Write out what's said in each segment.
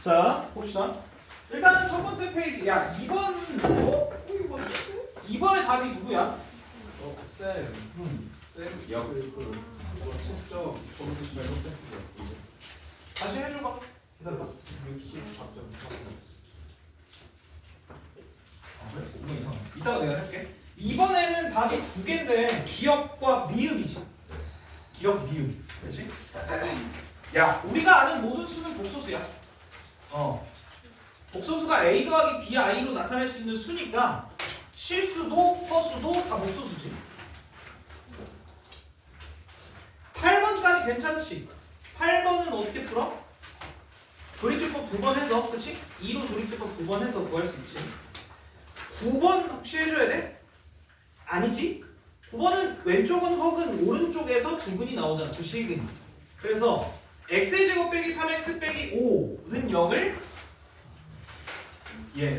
자, 봅시다. 일단은 첫 번째 페이지. 야, 2번. 이거 2번의 답이 누구야? 쌤. 쌤, 이거 채점 점수 잘못 뺐죠. 다시 해줘봐. 기다려봐. 64점. 그래? 너무 이상해. 이따가 내가 할게. 이번에는 답이 두 개인데 기억과 미음이지. 기억, 미음. 그렇지? 야, 우리가 아는 모든 수는 복소수야. 복소수가 a 더하기 bi로 나타낼 수 있는 수니까 실수도 허수도 다 복소수지. 8번까지 괜찮지? 8번은 어떻게 풀어? 조립제법 2번 해서, 그치? 2로 조립제법 2번 해서 구할 수 있지. 9번 혹시 해줘야 돼? 아니지? 9번은 왼쪽은 허근, 오른쪽에서 두 근이 나오잖아. 두 실근이. 그래서 x의 제곱 빼기 3x 빼기 5는 0을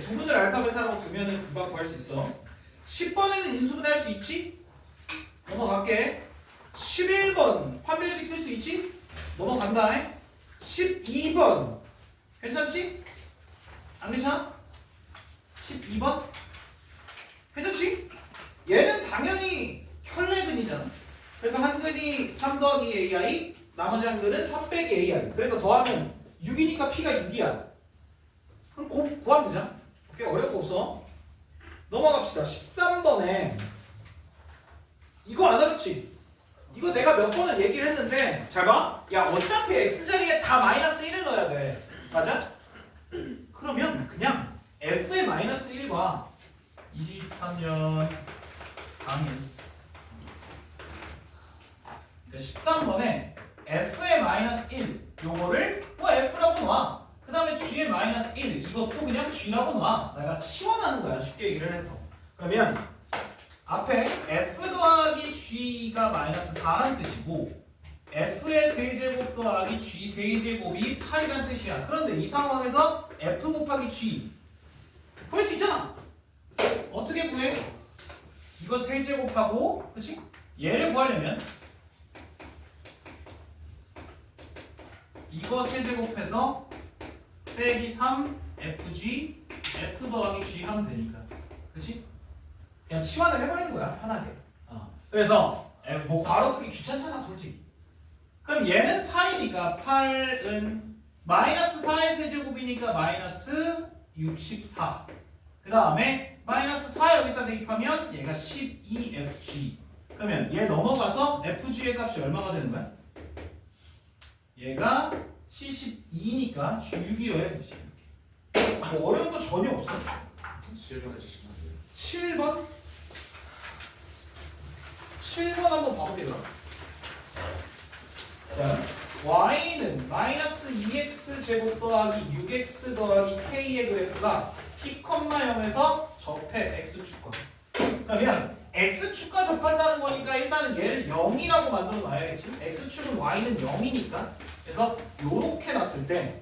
두 근을 알파 베타라고 두면은 금방 구할 수 있어. 10번에는 인수분해할 수 있지? 넘어갈게. 11번 판별식 쓸 수 있지? 넘어간다. 12번 괜찮지? 안 괜찮아? 12번? 괜찮지? 얘는 당연히 혈내근이잖아. 그래서 한 근이 3 더하기 AI, 나머지 한 근은 3 빼기 AI. 그래서 더하면 6이니까 P가 6이야. 그럼 구하면 되잖아. 오케이, 어려울 거 없어. 넘어갑시다. 13번에 이거 안 어렵지? 이거 내가 몇 번을 얘기를 했는데 잘 봐. 야, 어차피 X자리에 다 마이너스 1을 넣어야 돼. 맞아? 그러면 그냥 F의 마이너스 1과 23년 당일 그러니까 13번에 F의 마이너스 1 요거를 뭐 F라고 놔. 그 다음에 G의 마이너스 1 이것도 그냥 G라고 놔. 내가 치환하는 거야. 쉽게 얘기를 해서. 그러면 앞에 F 더하기 G가 마이너스 4란 뜻이고 F의 세제곱 더하기 G 세제곱이 8이란 뜻이야. 그런데 이 상황에서 F 곱하기 G 구할 수 있잖아. 어떻게 구해? 이거 세제곱하고 그치? 얘를 구하려면 이거 세제곱해서 빼기 3 FG F 더하기 G 하면 되니까 그치? 그냥 치환을 해버리는 거야 편하게. 그래서 뭐 괄호 쓰기 귀찮잖아 솔직히. 그럼 얘는 8이니까 8은 마이너스 4의 세제곱이니까 마이너스 64. 그 다음에 마이너스 4 여기다 대입하면 얘가 12FG. 그러면 얘 넘어가서 FG의 값이 얼마가 되는 거야? 얘가 72니까 6이어야 되지. 뭐 어려운 거 전혀 없어. 7번 해주시면 돼요. 7번? 7번 한번 봐볼게요. 그럼. 자, y는 마이너스 2x 제곱 더하기 6x 더하기 k의 그래프가 p, 0에서 접해 x축과. 그러면 x축과 접한다는 거니까 일단은 얘를 0이라고 만들어 놔야겠지. x축은 y는 0이니까. 그래서 요렇게 놨을 때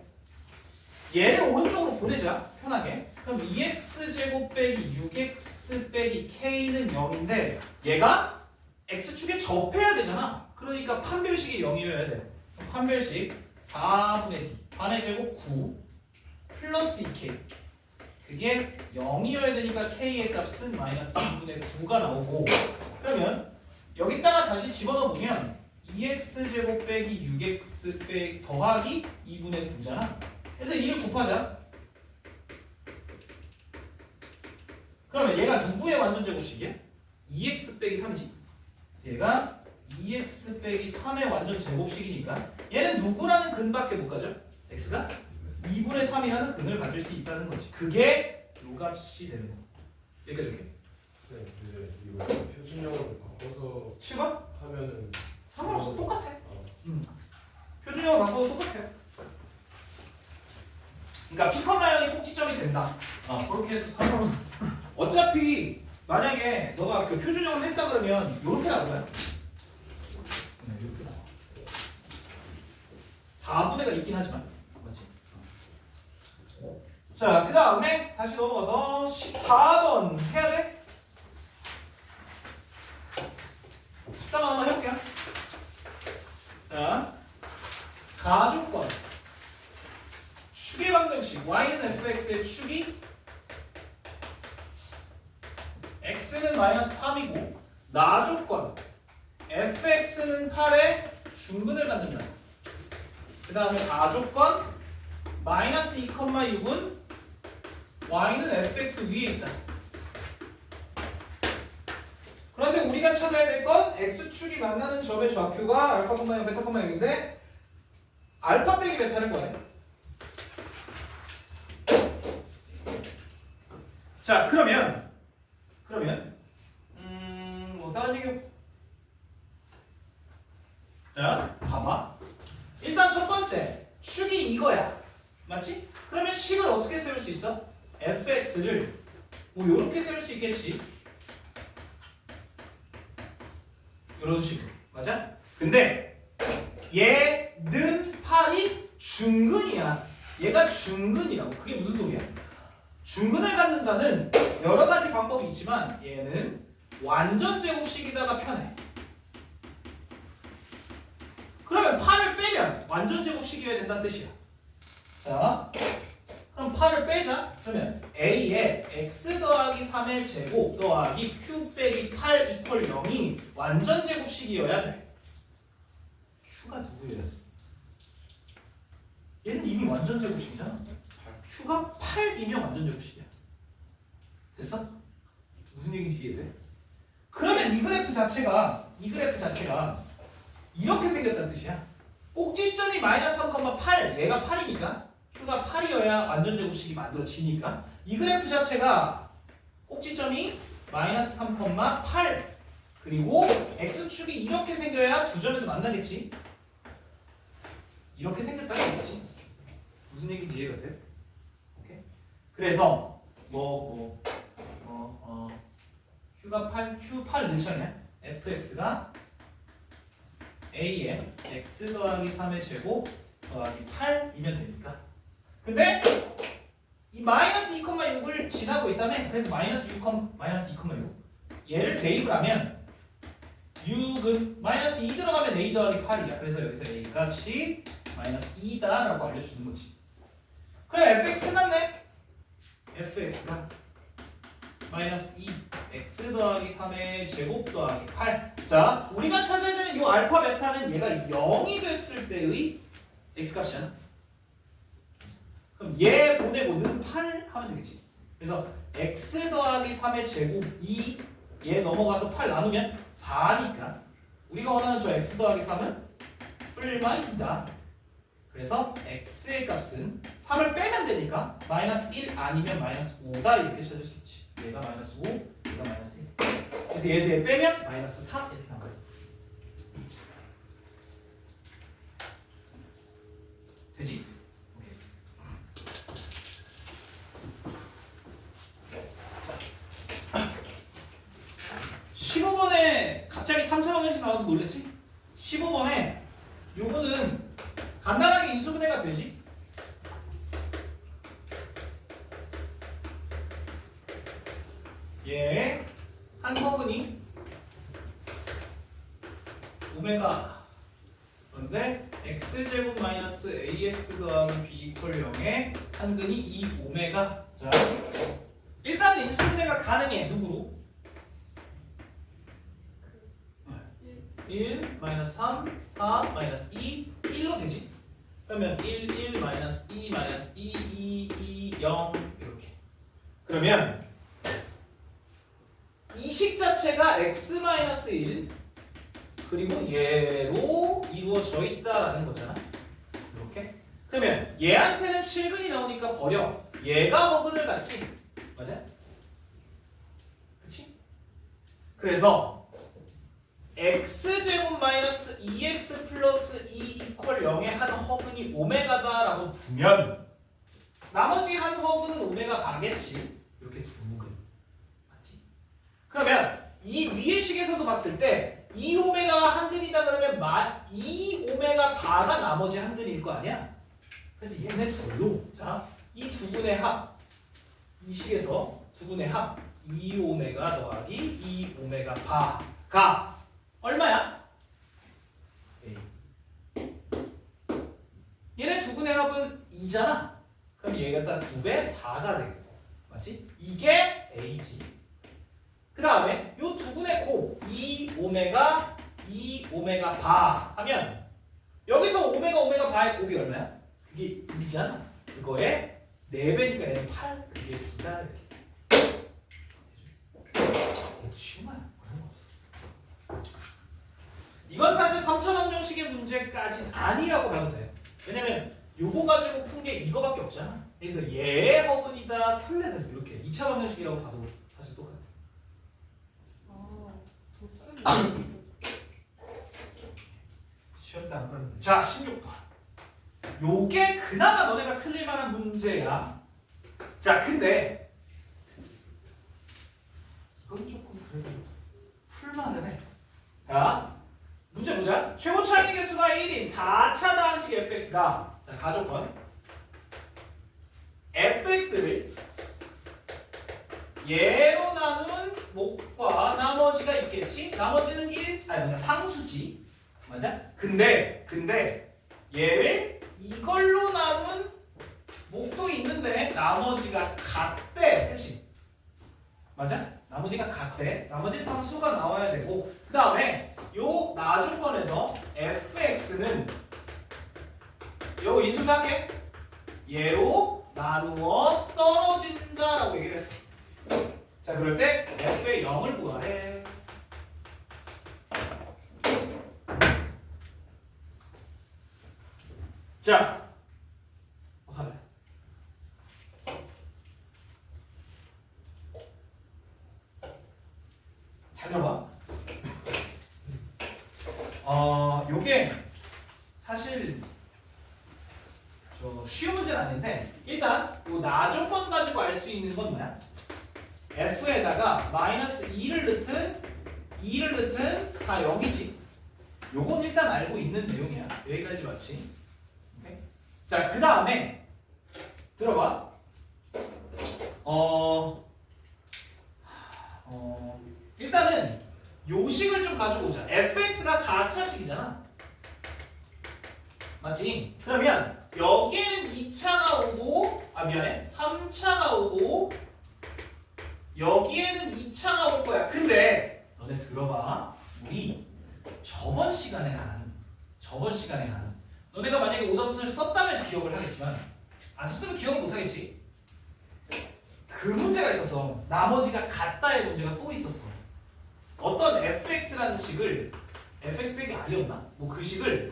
얘를 오른쪽으로 보내자. 편하게. 그럼 2x 제곱 빼기 6x 빼기 k는 0인데 얘가 x축에 접해야 되잖아. 그러니까 판별식이 0이어야 돼. 판별식 4분의 d 반의 제곱 9 플러스 2k 그게 0이어야 되니까 k의 값은 마이너스 2분의 9가 나오고 그러면 여기다가 다시 집어넣으면 2x 제곱 빼기 6x 빼기 더하기 2분의 9잖아. 그래서 이를 곱하자. 그러면 얘가 누구의 완전 제곱식이야? 2x 빼기 3이지. 얘가 2x 빼기 3의 완전 제곱식이니까 얘는 누구라는 근밖에 못 가죠? x가 2분의 3이라는 근을 가질 수 있다는 거지. 그게 요 값이 되는 거. 여기까지 이렇게. 쌤, 근데 이거 표준형으로 바꿔서 7번? 하면은 상관없어. 똑같아. 어, 표준형으로 바꿔도 똑같아. 그러니까 피커마형이 꼭지점이 된다. 그렇게 해도 상관없어. 어차피 만약에 너가 그 표준형을 했다 그러면 이렇게 나올 거야. 네, 이렇게 나와. 4분의가 있긴 하지만. 맞지? 자, 그 다음에 다시 넘어가서 14번 해야 돼? 14번 한번 해볼게요. 자, 가족권. 축의 방정식 y는 fx의 축이 x는 마이너스 3이고 나 조건 fx는 8의 중근을 갖는다. 그 다음에 다 조건 마이너스 2,6은 y는 fx 위에 있다. 그래서 우리가 찾아야 될 건 x축이 만나는 점의 좌표가 알파, 0, 베타, 0인데 알파 빼기 베타를 구하네. 자, 그러면 뭐 다른 비교. 자, 봐봐. 일단 첫 번째 축이 이거야, 맞지? 그러면 식을 어떻게 세울 수 있어? fx를 뭐 이렇게 세울 수 있겠지. 이런 식으로, 맞아? 근데 얘는 8이 중근이야. 얘가 중근이라고. 그게 무슨 소리야? 중근을 갖는다는 여러 가지 방법이 있지만 얘는 완전 제곱식이다가 편해. 그러면 8을 빼면 완전 제곱식이어야 된다는 뜻이야. 자, 그럼 8을 빼자. 그러면 a에 x 더하기 3의 제곱 더하기 q 빼기 8 이퀄 0이 완전 제곱식이어야 돼. q가 누구예요? 얘는 이미 완전 제곱식이잖아. q가 8이면 완전 제곱식이야. 됐어? 무슨 얘기인지 이해돼? 그러면 이 그래프 자체가 이렇게 생겼다는 뜻이야. 꼭지점이 마이너스 3,8 얘가 8이니까 q가 8이어야 완전 제곱식이 만들어지니까 이 그래프 자체가 꼭지점이 마이너스 3,8 그리고 x축이 이렇게 생겨야 두 점에서 만나겠지. 이렇게 생겼다는 얘기지. 무슨 얘기인지 이해가 돼? 오케이. 그래서 q가 8, q8 넣자냐? fx가 a에 x 더하기 3의 제곱 더하기 8이면 되니까. 근데 이 마이너스 2,6을 지나고 있다며. 그래서 마이너스 2,6 얘를 대입을 하면 6은 마이너스 2 들어가면 a 더하기 8이야. 그래서 여기서 a 값이 마이너스 2다 라고 알려주는 거지. 그래, fx 끝났네. fx가 마이너스 2 x 더하기 3의 제곱 더하기 8. 자, 우리가 찾아야 되는 이 알파 베타는 얘가 0이 됐을 때의 x 값이잖아. 그럼 얘 보내고 는 8 하면 되겠지. 그래서 x 더하기 3의 제곱 2, 얘 넘어가서 8 나누면 4니까 우리가 원하는 저 x 더하기 3은 뿔마 2다. 그래서 x의 값은 3을 빼면 되니까 마이너스 1 아니면 마이너스 5다 이렇게 찾을 수 있지. 얘가 마이너스 5, 얘가 마이너스 1. 그래서 얘에서 얘 빼면 마이너스 4 이렇게 나와요. 되지? 오케이. 15번에 갑자기 3차 방정식 나와서 놀랬지? 15번에 요거는 간단하게 인수분해가 되지? 얘 한 허근이 오메가 그런데 x제곱 마이너스 ax 더하기 b 이퀄 0의 한근이 2 오메가. 자, 일단 인수분해가 가능해. 누구로? 1 마이너스 3 4 마이너스 2 1로 되지. 그러면 1 1 마이너스 2 마이너스 2 2 2 0 이렇게. 그러면 이 식 자체가 x 마이너스 1 그리고 얘로 이루어져 있다라는 거잖아. 이렇게. 그러면 얘한테는 실근이 나오니까 버려. 얘가 허근을 갖지. 맞아? 그치? 그래서 x제곱 마이너스 2x 플러스 2 이퀄 0의 한 허근이 오메가다라고 두면 나머지 한 허근은 오메가 바겠지. 이렇게 두근. 맞지? 그러면 이 위의 식에서도 봤을 때 2 오메가가 한근이다 그러면 2 오메가 바가 나머지 한근일 거 아니야? 그래서 얘네 둘로 자, 이 두 분의 합, 이 식에서 두 분의 합 2 오메가 더하기 2 오메가 바가 얼마야? A. 얘네 두 분의 합은 2잖아. 그럼 얘가 일단 2배 4가 되겠고, 맞지? 이게 A지. 그 다음에 요 두 분의 곱 2오메가 2오메가 바 하면 여기서 오메가 바의 곱이 얼마야? 그게 1이잖아. 그거에 4배니까 얘는 8, 그게 B다 이렇게. 이것도 쉬운 거야. 어려운 거 없어. 이건 사실 3차 방정식의 문제까진 아니라고 봐도 돼요. 왜냐면 요거 가지고 푼 게 이거밖에 없잖아. 그래서 얘 허근이다 켤레는 이렇게 2차 방정식이라고 봐도 사실 똑같아. 시험 때안 그러는데. 자, 16번. 요게 그나마 너네가 틀릴 만한 문제야. 자, 근데 이건 조금 그래도 풀만은 해. 자, 문제 보자. 최고 차이 개수가 1인 4차 다항식 fx가, 자, 가족권 fx를 얘로 나눈 목과 나머지가 있겠지? 나머지는 1, 상수지. 맞아? 근데 얘를 이걸로 나눈 목도 있는데 나머지가 같대. 그치? 맞아? 나머지가 같대. 나머지는 상수가 나와야 되고, 그 다음에 요 나조건에서 fx는 요 인수할게. 얘로 나누어 떨어진다라고 얘기를 했어. 자, 그럴 때 f의 0을 구하래. 자, 어사래. 잘 들어봐. 요게 사실 쉬운 문제는 아닌데, 일단 요 나조건 가지고 알 수 있는 건 뭐야? f에다가 마이너스 2를 넣든 다 0이지. 요건 일단 알고 있는 내용이야. 여기까지 맞지? 오케이? 자, 그 다음에 들어봐. 일단은 요식을 좀 가지고 오자. fx가 4차식이잖아. 맞지? 그러면 여기에는 2차가 오고, 3차가 오고, 여기에는 2차가 올 거야. 근데 너네 들어봐. 우리 저번 시간에 한 너네가 만약에 오답문서를 썼다면 기억을 하겠지만 안 썼으면 기억을 못 하겠지. 그 문제가 있어서 나머지가 같다의 문제가 또 있었어. 어떤 fx라는 식을 fx 빼기 r이었나? 뭐 그 식을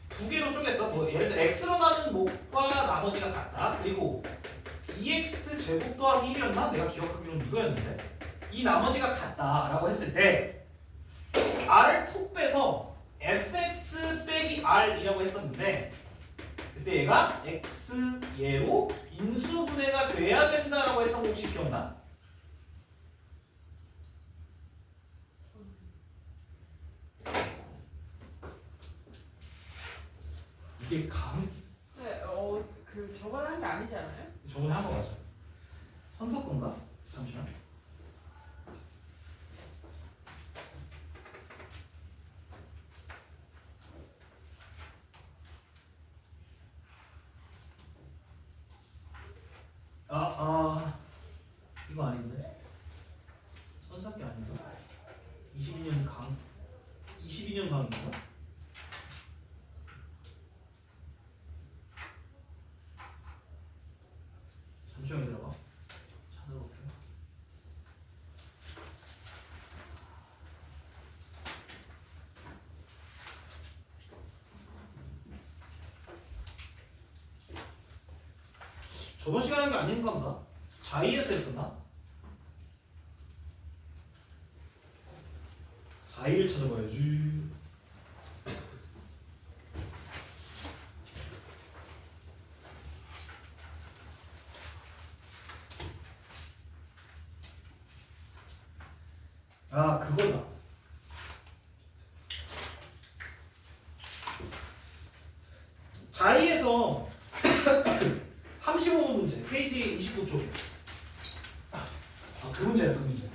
두 개로 쪼갰어. 뭐 예를 들어 x로 나눈 목과 나머지가 같다. 그리고 2x 제곱 더하기 1이었나? 내가 기억하기로는 이거였는데 이 나머지가 같다라고 했을 때 r을 툭 빼서 fx 빼기 r이라고 했었는데 그때 얘가 x 얘로 인수분해가 돼야 된다라고 했던 거 혹시 기억나? 이게 네, 그 저번에 한 게 아니지 않아요? 저번에 한 거 맞아. 선서 건가? 잠시만. 이거 아닌데? 선삭기 아닌가? 22년 강인가? 잠시만 기다려봐. 찾아볼게요. 저번 시간에 한 게 아닌 건가? 자의에서 했었나? 자의를 찾아봐야지. 아, 그거다. 자의에서 35번 문제, 페이지 29쪽. 그 문제야, 그 문제.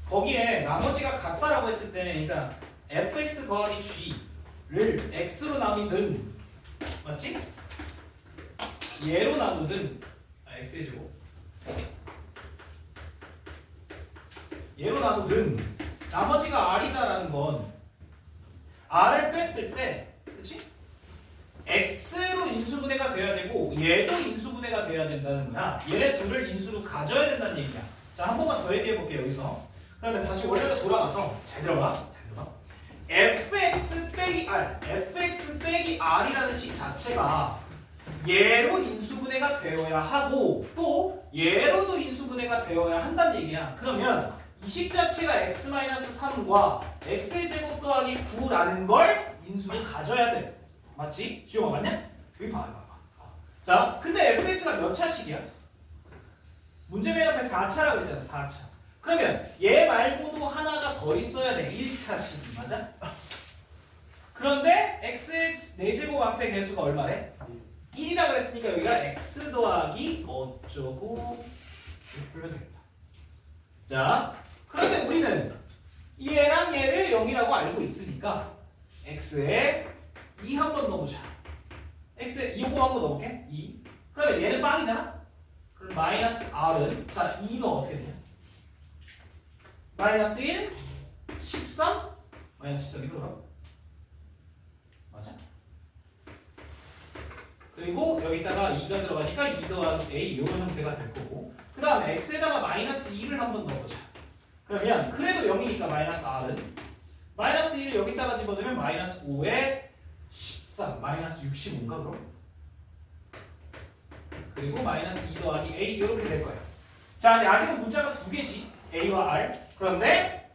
거기에 나머지가 같다라고 했을 때, 그러니까 fx 더하기 g를 x로 나누든 맞지? 얘로 나누든 x의 제곱 얘로 나누든 나머지가 r이다라는 건 r을 뺐을 때 그치? x로 인수분해가 돼야 되고 얘도 인수분해가 돼야 된다는 거야. 얘네 둘을 인수로 가져야 된다는 얘기야. 자, 한 번만 더 얘기해 볼게요. 여기서. 그러면 다시 원래로 돌아가서 잘 들어봐. fx 빼기 r, fx 빼기 r이라는 식 자체가 얘로 인수분해가 되어야 하고 또 얘로도 인수분해가 되어야 한다는 얘기야. 그러면 이 식 자체가 x-3과 x의 제곱 더하기 9라는 걸 인수로 가져야 돼. 맞지? 지용아 맞냐? 여기 봐. 자, 근데 fx가 몇 차식이야? 문제맨 앞에 4차라고 그랬잖아. 4차. 그러면 얘 말고도 하나가 더 있어야 돼. 1차식이 맞아? 그런데 x의 4제곱 앞에 개수가 얼마래? 1이라 그랬으니까 여기가 x 더하기 어쩌고 이렇게 풀면 되겠다. 자, 그런데 우리는 얘랑 얘를 0이라고 알고 있으니까 x에 2 한번 넣어보자. x에 2 요거 한번 넣어볼게. 2. 그러면 얘는 빵이잖아? 그럼 마이너스 r은 자 2는 어떻게 되냐? 마이너스 1, 13? 마이너스 13이거 그럼? 맞아? 그리고 여기다가 2가 들어가니까 2 더하기 a 이런 형태가 될 거고 그 다음에 x에다가 마이너스 2를 한번 넣어보자. 그러면 그래도 0이니까 마이너스 r은 마이너스 1을 여기다가 집어넣으면 마이너스 5에 13, 마이너스 65인가 그럼? 그리고 마이너스 2 더하기 a 이렇게 될 거예요. 자, 근데 아직은 문자가 두 개지. a와 r. 그런데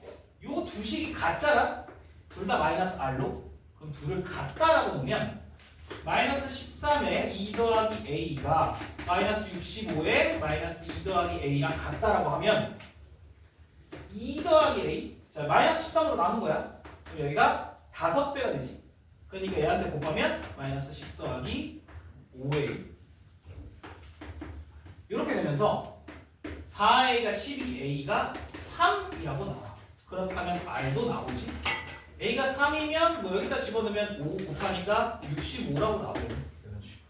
요 두 식이 같잖아. 둘 다 마이너스 r로. 그럼 둘을 같다라고 놓으면 마이너스 13에 2 더하기 a가 마이너스 65에 마이너스 2 더하기 a랑 같다라고 하면 2 더하기 a 자 마이너스 13으로 나눈 거야. 그럼 여기가 5배가 되지. 그러니까 얘한테 곱하면 마이너스 10 더하기 5a 이렇게 되면서 4a가 12a가 3이라고 나와. 그렇다면 r도 나오지. a가 3이면 뭐 여기다 집어넣으면 5 곱하니까 65라고 나오겠네. 이런 식으로.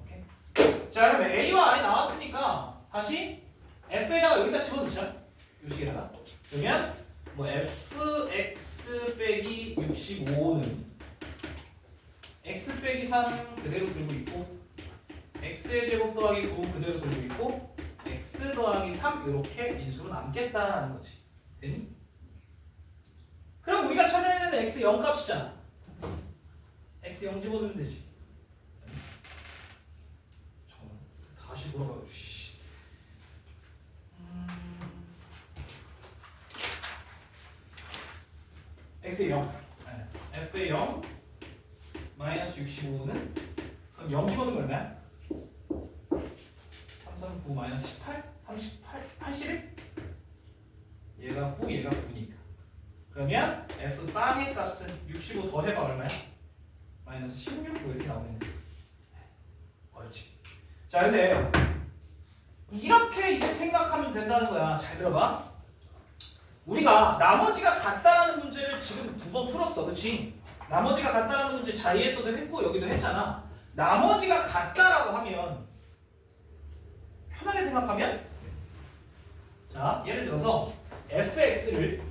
오케이. 자 그러면 a와 r이 나왔으니까 다시 f에다가 여기다 집어넣자. 요 식에다가. 그러면 뭐 fx 빼기 65는 x 빼기 3 그대로 들고 있고 x의 제곱 더하기 9 그대로 들고 있고 x 더하기 3 이렇게 인수로 남겠다라는 거지. 되니? 그럼 우리가 찾아야 되는 x 0 값이잖아. x 0 집어넣으면 되지. 잠깐만 다시 돌아가요. x의 0 f의 0 마이너스 65는 그럼 0 집어넣으면 얼마야? 3, 3, 9 마이너스 18? 38? 81? 얘가 9 얘가 9니까 그러면 f 빵의 값은 65 더해봐 얼마야? 마이너스 16 뭐 이렇게 나오겠네. 옳지. 자 근데 이렇게 이제 생각하면 된다는 거야. 잘 들어봐. 우리가 나머지가 같다라는 문제를 지금 2번 풀었어. 그치? 나머지가 같다라는 문제 자리에서도 했고 여기도 했잖아. 나머지가 같다라고 하면 편하게 생각하면 자 예를 들어서 fx를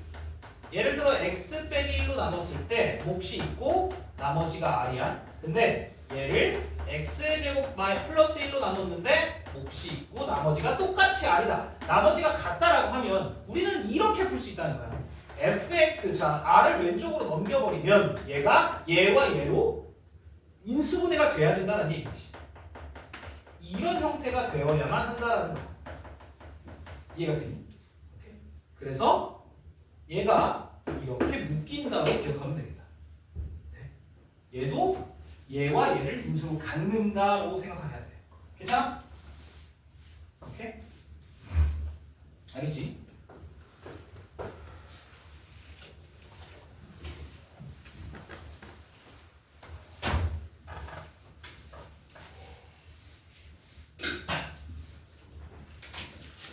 예를 들어 x 빼기 1로 나눴을 때 몫이 있고 나머지가 r이야. 근데 얘를 x의 제곱 플러스 1로 나눴는데 몫이 있고 나머지가 똑같이 r이다. 나머지가 같다라고 하면 우리는 이렇게 풀 수 있다는 거야. fx 자 r을 왼쪽으로 넘겨버리면 얘가 얘와 얘로 인수분해가 돼야 된다는 얘기지. 이런 형태가 되어야만 한다라는 거야. 이해가 되니? 오케이. 그래서 얘가 이렇게 묶인다고 기억하면 되겠다. 네. 얘도 얘와 얘를 인수로 갖는다고 생각해야 돼. 괜찮아? 오케이? 알겠지?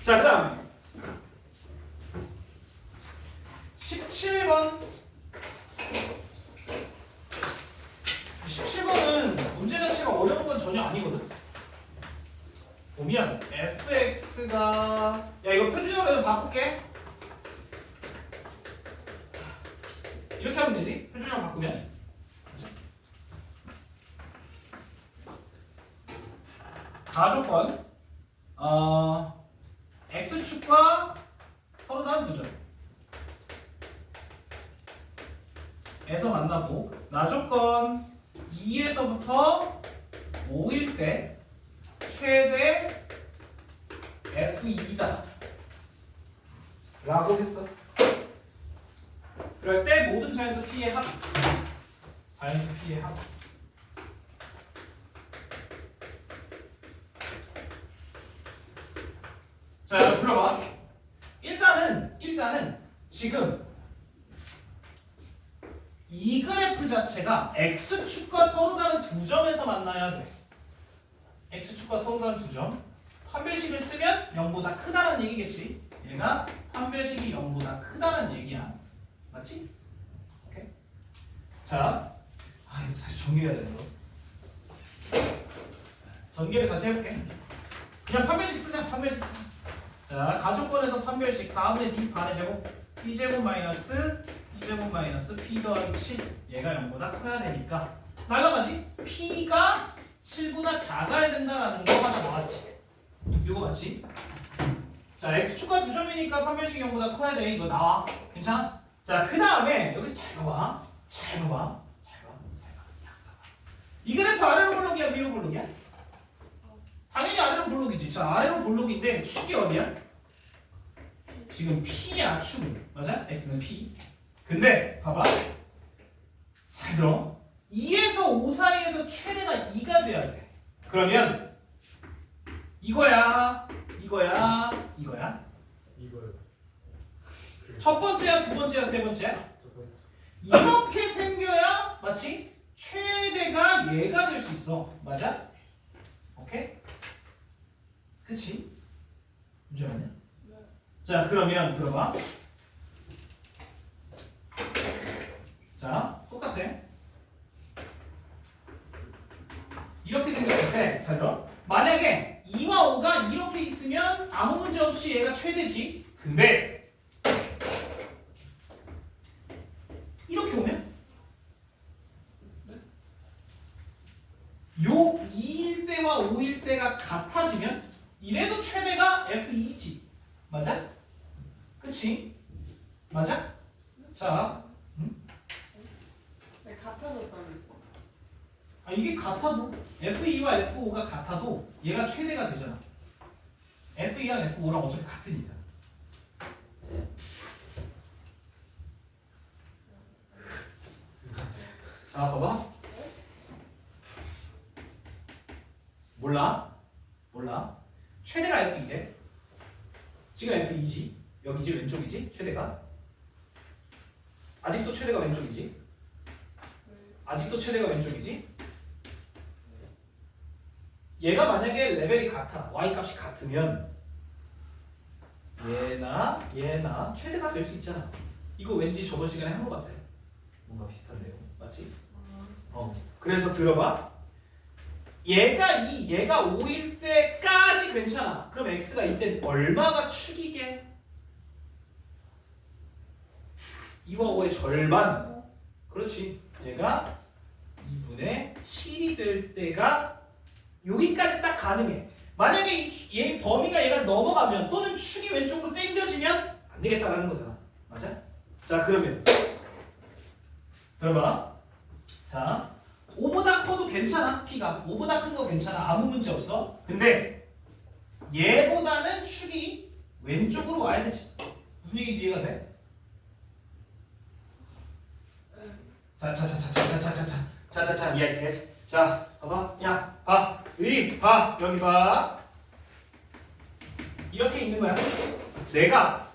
자, 그 다음에 아니거든. 보면 fx가 야 이거 표준형으로 바꿀게. 이렇게 하면 되지. 표준형 바꾸면. 가조건 x축과 서로 다른 두 점에서 만나고 나조건 2에서부터 5일 때 최대 f2다 라고 했어. 그럴 때 모든 자연수 p의 합 자연수 p의 합 자, 들어봐. 일단은 지금 이 그래프 자체가 x축과 서로 다른 두 점에서 만나야 돼. x축과 서로 다른 두 점. 판별식을 쓰면 0보다 크다는 얘기겠지. 얘가 판별식이 0보다 크다는 얘기야. 맞지? 오케이. 자, 이거 다시 전개해야 되는 거. 전개를 다시 해볼게. 그냥 판별식 쓰자. 판별식 쓰자. 자, 가족권에서 판별식 4분의 b 반의 제곱 b제곱 마이너스 b제곱 마이너스 p 더하기 7 얘가 0보다 커야 되니까 날라가지? p가 7보다 작아야 된다라는 거 하나 나왔지. 이거 맞지? 자, x축과 두 점이니까 판별식 0보다 커야 돼. 이거 나와. 괜찮아? 자, 그 다음에 여기서 잘 봐봐. 이 그래프 아래로 볼록이야 위로 볼록이야? 당연히 아래로 볼록이지. 자, 아래로 볼록인데 축이 어디야? 지금 P야 축은. 맞아? X는 P. 근데 봐봐. 잘 들어. 2에서 5 사이에서 최대가 2가 돼야 돼. 그러면 이거야. 이거요. 첫 번째야, 두 번째야, 세 번째야? 첫 번째. 이렇게 생겨야 맞지? 최대가 얘가 될 수 있어. 맞아? 오케이? 그치? 문제 맞냐? 네. 자, 그러면 들어봐. 자, 똑같아. 이렇게 생겼을 때, 잘 들어. 만약에 2와 5가 이렇게 있으면 아무 문제 없이 얘가 최대지. 근데 이렇게 오면 요 2일 때와 5일 때가 같아지면 이래도 최대가 F2지. 맞아? 그치? 맞아? 자, 네, 같아졌다면서. 이게 같아도 F2와 F5가 같아도 얘가 최대가 되잖아. F2랑 F5랑 어차피 같으니까. 자, 봐봐. 몰라? 최대가 F2래. 지금 F2지. 여기지, 왼쪽이지? 최대가. 아직도 최대가 왼쪽이지? 아직도 최대가 왼쪽이지? 얘가 만약에 레벨이 같아. Y 값이 같으면 얘나 최대가 될 수 있잖아. 이거 왠지 저번 시간에 한 것 같아. 뭔가 비슷한 내용. 맞지? 그래서 들어봐. 얘가 2, 얘가 5일 때까지 괜찮아. 그럼 x가 이때 얼마가 축이게? 2와 5의 절반. 그렇지. 얘가 2분의 7이 될 때가 여기까지 딱 가능해. 만약에 얘 범위가 얘가 넘어가면 또는 축이 왼쪽으로 당겨지면 안 되겠다라는 거잖아. 맞아? 자, 그러면 들어봐. 자, 5보다 커도 괜찮아. P가 5보다 큰 거 괜찮아. 아무 문제 없어. 근데 얘보다는 축이 왼쪽으로 와야 되지. 무슨 얘기인지 이해가 돼? 자, 이해했어. 자, 봐봐. 야, 봐. 여기 봐. 이렇게 있는 거야. 내가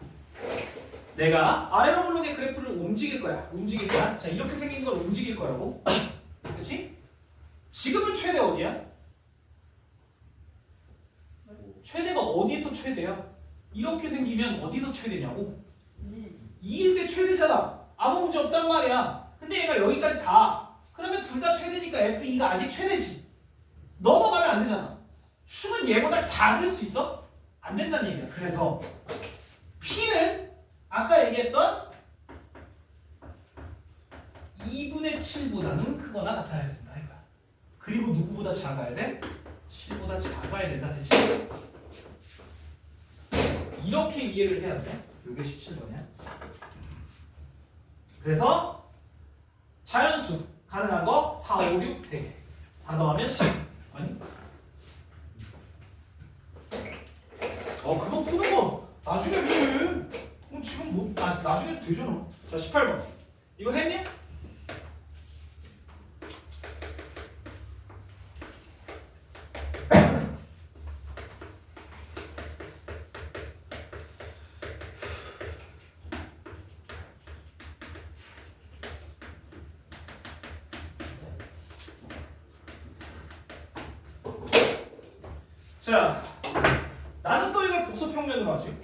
아래로 볼록의 그래프를 움직일 거야. 자, 이렇게 생긴 걸 움직일 거라고. 그렇지? 지금은 최대 어디야? 최대가 어디서 최대야? 이렇게 생기면 어디서 최대냐고? 2일 때 최대잖아. 아무 문제 없단 말이야. 근데 얘가 여기까지 다. 그러면 둘 다 최대니까 F2가 아직 최대지. 넘어가면 안 되잖아. 축은 얘보다 작을 수 있어? 안 된다는 얘기야. 그래서 P는 아까 얘기했던 2분의 7보다는 크거나 같아야 된다 이거야. 그리고 누구보다 작아야 돼? 7보다 작아야 된다. 대체 이렇게 이해를 해야 돼. 이게 17번이야. 그래서 자연수 가능한 거 4, 5, 6 3개 다 더하면 10. 아니? 그거 푸는 거 나중에 해. 그럼 지금 뭐 나중에 해도 되잖아. 자 18번 이거 했니? 자, 나는 또 이걸 복소평면으로 하지.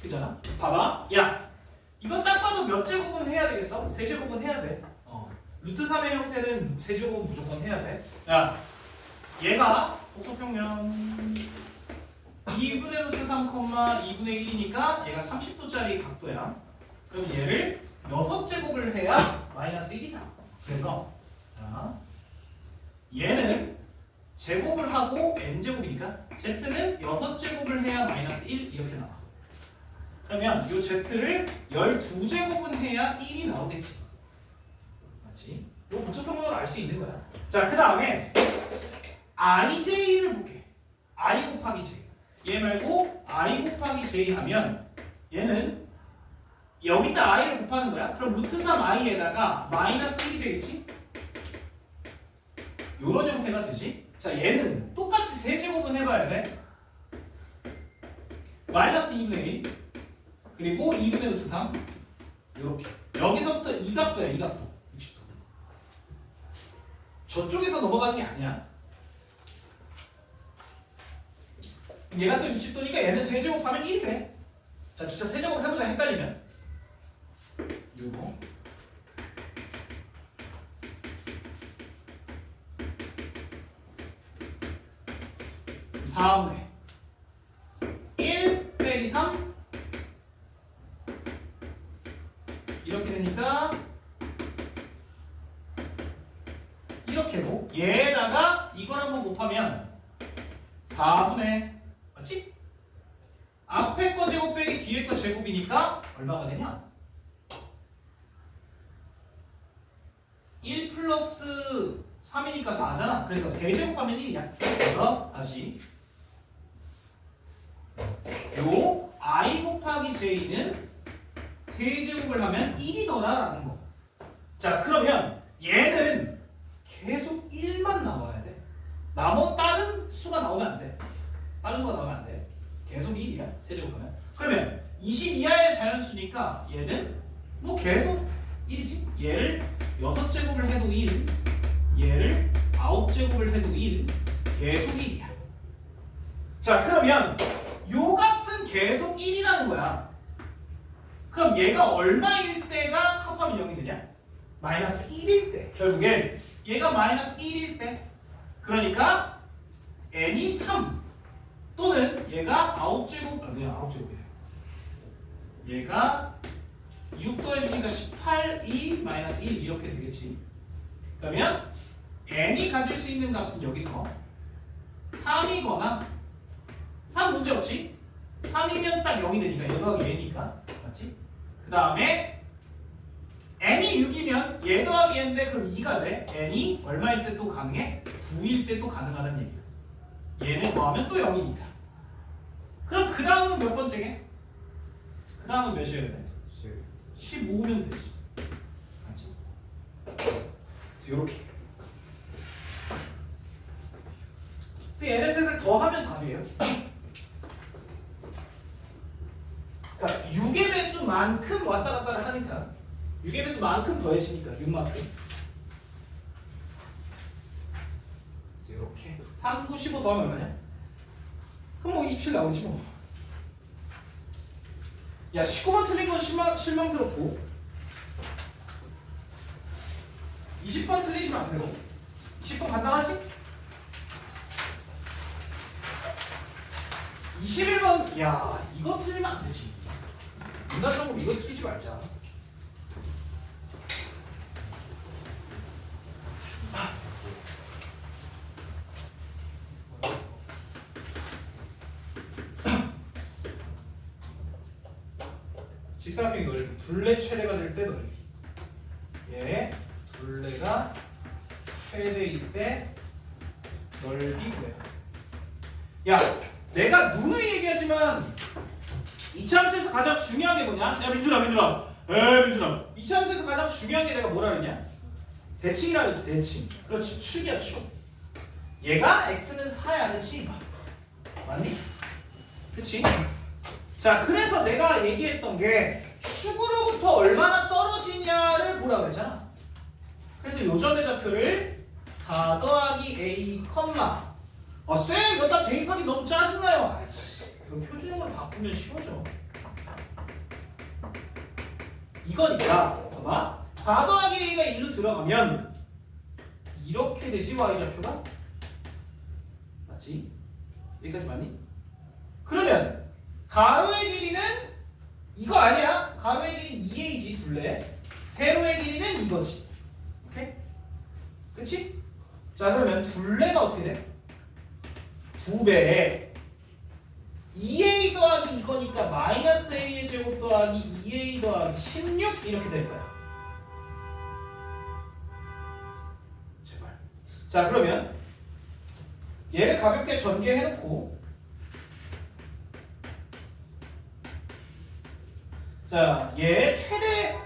그잖아? 봐봐. 야, 이건 딱 봐도 몇 제곱은 해야 되겠어? 세 제곱은 해야 돼. 루트 3의 형태는 세 제곱은 무조건 해야 돼. 야, 얘가 복소평면 2분의 루트 3, 2분의 1이니까 얘가 30도짜리 각도야. 그럼 얘를 6제곱을 해야 마이너스 1이 나와. 그래서 자, 얘는 제곱을 하고 n제곱이니까 z는 6제곱을 해야 마이너스 1 이렇게 나와. 그러면 이 z를 12제곱은 해야 1이 나오겠지. 맞지? 이거 복소평면으로 알 수 있는 거야. 자, 그 다음에 ij를 볼게. i 곱하기 j. 얘 말고 i 곱하기 j 하면 얘는 여기다 i를 곱하는 거야. 그럼 루트 3i에다가 마이너스 1이 되겠지? 요런 형태가 되지? 자, 얘는 똑같이 세제곱은 해봐야 돼. 마이너스 2분의 1 그리고 2분의 루트 3 요렇게 여기서부터 이 각도야. 이 각도 60도. 저쪽에서 넘어가는 게 아니야. 얘가 또 60도니까 얘는 세제곱하면 1이 돼. 자, 진짜 세제곱 해보자. 헷갈리면 요거 4분의 1 빼기 3 이렇게 되니까 이렇게도 얘에다가 이걸 한번 곱하면 4분의 맞지? 앞에 거 제곱 빼기 뒤에 거 제곱이니까 얼마가 되냐? 1 플러스 3이니까 4잖아. 그래서 세제곱하면 1이야. 그래서 다시 요 i 곱하기 j는 세제곱을 하면 1이더라라는 거. 자, 그러면 얘는 계속 1만 나와야 돼. 다른 수가 나오면 안 돼. 다른 수가 나오면 안 돼. 계속 1이야. 세제곱하면. 그러면 20 이하의 자연수니까 얘는 뭐 계속 1이지. 얘를 6제곱을 해도 1, 얘를 9제곱을 해도 1, 계속 1이야. 자, 그러면 요 값은 계속 1이라는 거야. 그럼 얘가 얼마일 때가 합하면 0이 되냐? 마이너스 1일 때. 결국엔 얘가 마이너스 1일 때. 그러니까 n이 3 또는 얘가 9제곱 아니야 9제곱이래. 얘가 6 더해주니까 18, 2, 마이너스 1 이렇게 되겠지. 그러면 n이 가질 수 있는 값은 여기서 3이거나 3 문제 없지? 3이면 딱 0이 되니까 8 더하기 n이니까 맞지? 그 다음에 n이 6이면 얘 더하기 n인데 그럼 2가 돼. n이 얼마일 때 또 가능해? 9일 때 또 가능하다는 얘기야. 얘네 더하면 또 0이니까. 그럼 그 다음은 몇 번째게? 그 다음은 몇이어야 돼? 15면 되지. 맞지? 이렇게. 그래서 NSS를 더하면 답이에요. 그러니까 6의 배수만큼 왔다 갔다 하니까 6의 배수만큼 더해지니까 6만큼. 이렇게 3, 9, 15 더하면 얼마냐? 그럼 뭐 27 나오지 뭐. 야, 19번 틀린 건 실망스럽고 20번 틀리시면 안 되고 20번 간단하지? 21번 야 이거 틀리면 안 되지. 인간적으로 이거 틀리지 말자. 직사각형의 넓이 둘레 최대가 될 때 넓이. 얘 둘레가 최대일 때 넓이 구해. 야, 내가 누누이 얘기하지만 이차함수에서 가장 중요한 게 뭐냐? 야 민준아, 이차함수에서 가장 중요한 게 내가 뭐라 그랬냐? 대칭이라 그랬지, 대칭. 그렇지, 축이야, 축. 얘가 x는 4야, 그렇지? 맞니? 그렇지? 자, 그래서 내가 얘기했던 게 축으로부터 얼마나 떨어지냐를 보라 그랬잖아. 그래서 요점의 좌표를 4 더하기 a, 쌤, 여기다 대입하기 너무 짜증나요. 아이씨, 이거 표준형으로 바꾸면 쉬워져. 이거니까, 봐봐. 4 더하기 a가 1로 들어가면 이렇게 되지, y좌표가? 맞지? 여기까지 맞니? 그러면 가로의 길이는 이거 아니야? 가로의 길이는 2a지, 둘레. 세로의 길이는 이거지. 오케이? 그치? 자, 그러면 둘레가 어떻게 돼? 2배 2a 더하기 이거니까 마이너스 a의 제곱 더하기 2a 더하기 16 이렇게 될 거야. 제발. 자, 그러면 얘를 가볍게 전개해놓고 자, 얘 최대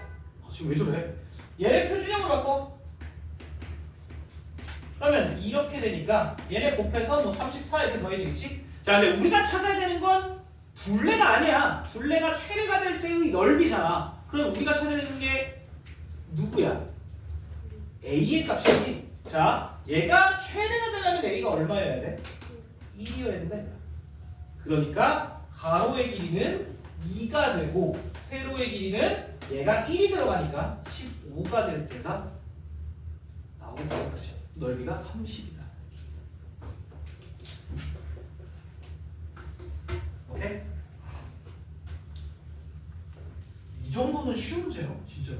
지금 왜 저래? 얘를 표준형으로 바꿔. 그러면 이렇게 되니까 얘네 곱해서 뭐 34 이렇게 더해지겠지? 자, 근데 우리가 찾아야 되는 건 둘레가 아니야. 둘레가 최대가 될 때의 넓이잖아. 그럼 우리가 찾아야 되는 게 누구야? a의 값이지. 자, 얘가 최대가 되려면 a가 얼마여야 돼? 1이어야 된다. 그러니까 가로의 길이는 2가 되고 세로의 길이는 얘가 1이 들어가니까 15가 될 때가 나온다는 거지. 넓이가 30이다. 오케이? 이 정도는 쉬운 문제요, 진짜로.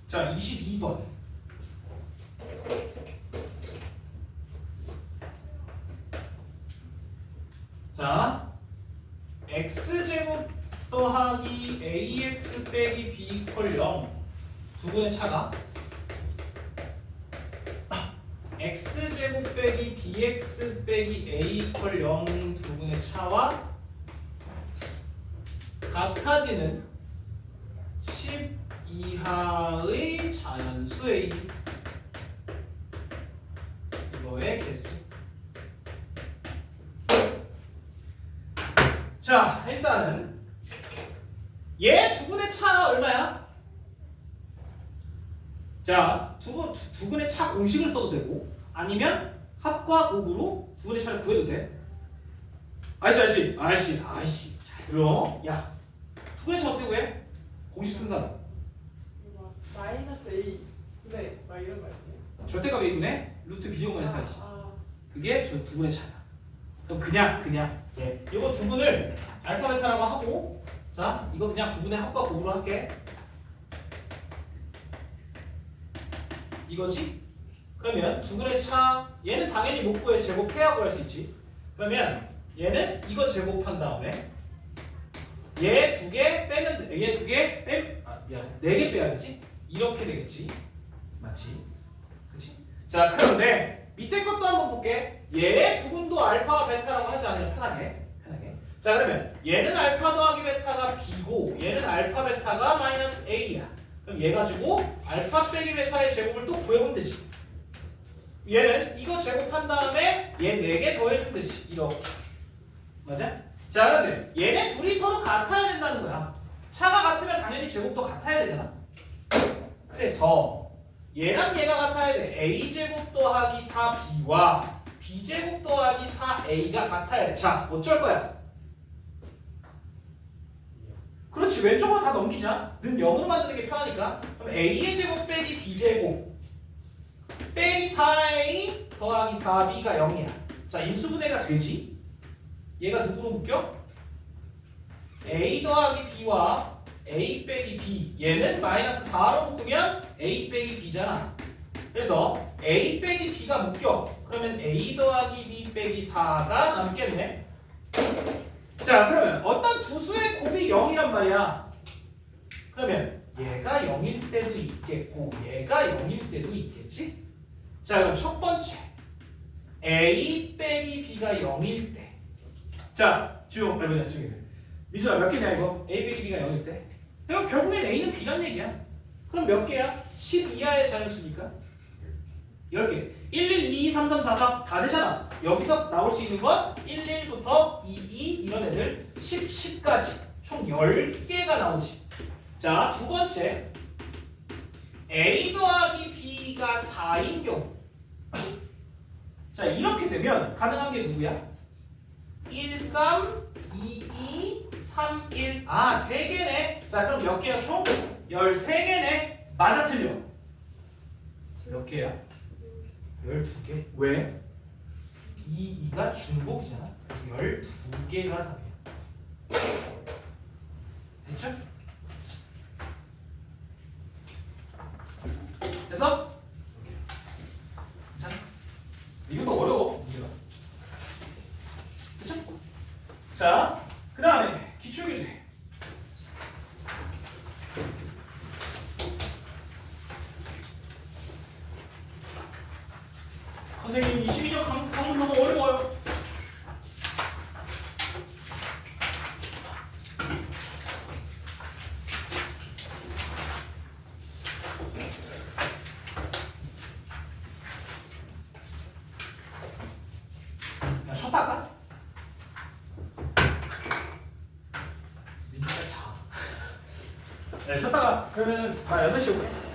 자, 22번. 자, x제곱 더하기 ax 빼기 b 이퀄 0 두분의 차가 x제곱 빼기 bx 빼기 a 이퀄 0 두분의 차와 같아지는 10 이하의 자연수 a 이거의 개수. 자, 일단은 얘 두분의 차가 얼마야? 자, 두분의 차 공식을 써도 되고 아니면 합과 곱으로 두분의 차를 구해도 돼. 아이씨 잘 들어. 야, 두분의 차 어떻게 구해? 공식 쓴 사람. 마이너스 a 네, 막 이런 거 아니에요? 절대값 a분의 루트 b제곱만의 4이지. 아, 그게 저 두분의 차야. 그럼 그냥 예, 이거 두분을 알파 베타라고 하고, 자, 이거 그냥 두분의 합과 곱으로 할게. 이거지? 그러면 두분의 차, 얘는 당연히 못 구해. 제곱해야 구할 수 있지. 그러면 얘는 이거 제곱한 다음에 얘 두 개 빼면 돼. 얘 두 개 빼, 네 개 빼야지. 이렇게 되겠지. 맞지? 그치? 자, 그런데 밑에 것도 한번 볼게. 얘 두분도 알파와 베타라고 하지 않으면 편하게. 자, 그러면 얘는 알파 더하기 베타가 b고 얘는 알파 베타가 마이너스 a야. 그럼 얘 가지고 알파 빼기 베타의 제곱을 또 구해보면 되지. 얘는 이거 제곱한 다음에 얘 4개 더해주면 되지. 이렇게. 맞아? 자, 그런데 얘네 둘이 서로 같아야 된다는 거야. 차가 같으면 당연히 제곱도 같아야 되잖아. 그래서 얘랑 얘가 같아야 돼. a제곱 더하기 4b와 b제곱 더하기 4a가 같아야 돼. 자, 어쩔 거야? 그렇지, 왼쪽으로 다 넘기자. 는 0으로 만드는 게 편하니까. 그럼 a의 제곱 빼기 b제곱 빼기 4a 더하기 4b가 0이야. 자, 인수분해가 되지? 얘가 누구로 묶여? A 더하기 B와 A 빼기 B. 얘는 마이너스 4로 묶으면 A 빼기 B잖아. 그래서 A 빼기 B가 묶여. 그러면 A 더하기 B 빼기 4가 남겠네. 자, 그러면 어떤 두 수의 곱이 0이란 말이야. 그러면 얘가 0일 때도 있겠고 얘가 0일 때도 있겠지? 자, 그럼 첫 번째 A 빼기 B가 0일 때. 자, 지금 뭐냐 지금 민준아 몇 개냐 이거? A 빼기 B가 0일 때. 이거 결국엔 A는 B란 얘기야. 그럼 몇 개야? 10 이하의 자연수니까 10개. 1, 1, 2, 2, 3, 3, 4, 4 다 되잖아. 여기서 나올 수 있는 건 1, 1부터 2, 2 이런 애들 10, 10까지 총 10개가 나오지. 자, 두 번째 A 더하기 B가 4인 경우. 자, 이렇게 되면 가능한 게 누구야? 1, 3, 2, 2, 3, 1. 아, 3개네. 자, 그럼 몇 개야 총? 13개네. 맞아 틀려? 몇 개야? 12개. 왜? 2가 중복이잖아. 그래서 12개가 답이야. 됐죠? 됐어? 자, 이것도 어려워. 됐죠? 자, 그 다음에 기출교재. 선생님, 22년 과목 너무 어려워요. 야, 쉬었다 할까? 민지가 자. 네, 쉬었다가 그러면 나 8시에 올게.